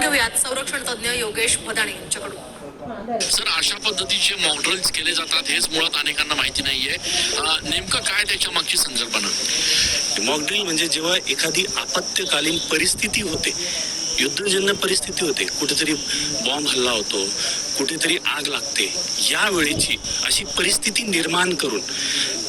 घेऊयात संरक्षण तज्ञ योगेश भदाणे यांच्याकडून. सर, अशा पद्धतीचे मॉकड्रिल्स केले जातात हेच मुळात अनेकांना माहिती नाहीये. नेमकं काय त्याच्या मागची संकल्पना? मॉकड्रिल म्हणजे जेव्हा एखादी आपत्कालीन परिस्थिती होते, युद्धजन्य परिस्थिती होते, कुठेतरी बॉम्ब हल्ला होतो, कुठेतरी आग लागते, यावेळेची अशी परिस्थिती निर्माण करून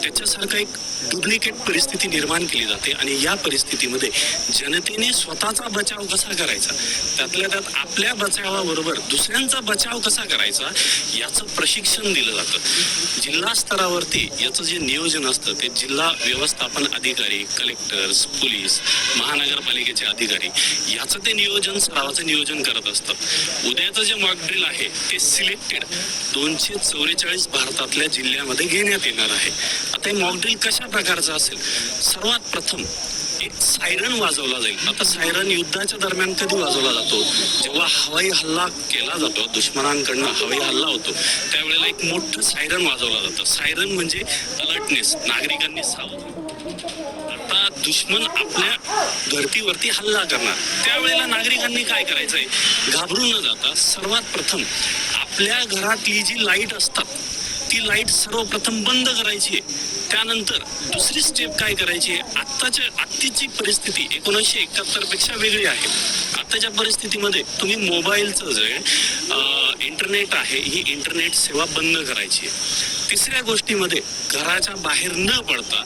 त्याच्यासारखा एक डुप्लिकेट परिस्थिती निर्माण केली जाते आणि या परिस्थितीमध्ये जनतेने स्वतःचा बचाव कसा करायचा, त्यातल्या त्यात आपल्या बचावाबरोबर दुसऱ्यांचा बचाव कसा करायचा याचं प्रशिक्षण दिलं जातं. जिल्हा स्तरावरती याचं जे नियोजन असतं ते जिल्हा व्यवस्थापन अधिकारी, कलेक्टर्स, पोलीस, महानगरपालिकेचे अधिकारी याचं ते नियोजन, सरावाचं नियोजन करत असतात. उद्याचं जे मॉकड्रिल आहे ते सिलेक्टेड 244 भारतातल्या जिल्ह्यामध्ये घेण्यात येणार आहे. आता हे मॉकड्रिल कशा प्रकारचं असेल? सर्वात प्रथम एक सायरन वाजवला जाईल. आता सायरन युद्धाच्या दरम्यान कधी वाजवला जातो? जेव्हा हवाई हल्ला केला जातो, दुश्मनांकडनं हवाई हल्ला होतो, त्यावेळेला एक मोठं सायरन वाजवलं जातं. सायरन म्हणजे अलर्टनेस, नागरिकांनी सावध. आता दुश्मन आपल्या धर्तीवरती हल्ला करणार, त्यावेळेला नागरिकांनी काय करायचंय? घाबरून न जाता सर्वात प्रथम आपल्या घरातली जी लाईट असतात ती लाईट सर्वप्रथम बंद करायची. त्यानंतर दुसरी स्टेप काय करायची आहे? आत्ताची परिस्थिती 1971 पेक्षा वेगळी आहे. आताच्या परिस्थितीमध्ये तुम्ही मोबाईलचं जे इंटरनेट आहे, ही इंटरनेट सेवा बंद करायची आहे. तिसऱ्या गोष्टीमध्ये घराच्या बाहेर न पडता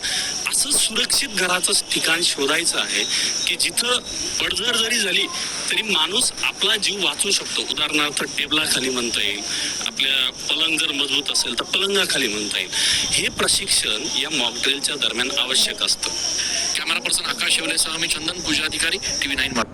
असं सुरक्षित घराचं ठिकाण शोधायचं आहे की जिथं पडझड जरी झाली तरी माणूस आपला जीव वाचवू शकतो. उदाहरणार्थ टेबलाखाली म्हणता येईल, आपल्या पलंग जर मजबूत असेल तर पलंगाखाली म्हणता येईल. हे प्रशिक्षण या मॉकड्रिलच्या दरम्यान आवश्यक असतं. कॅमेरा पर्सन आकाश शेवलेसह मी चंदन पूजा अधिकारी, TV9.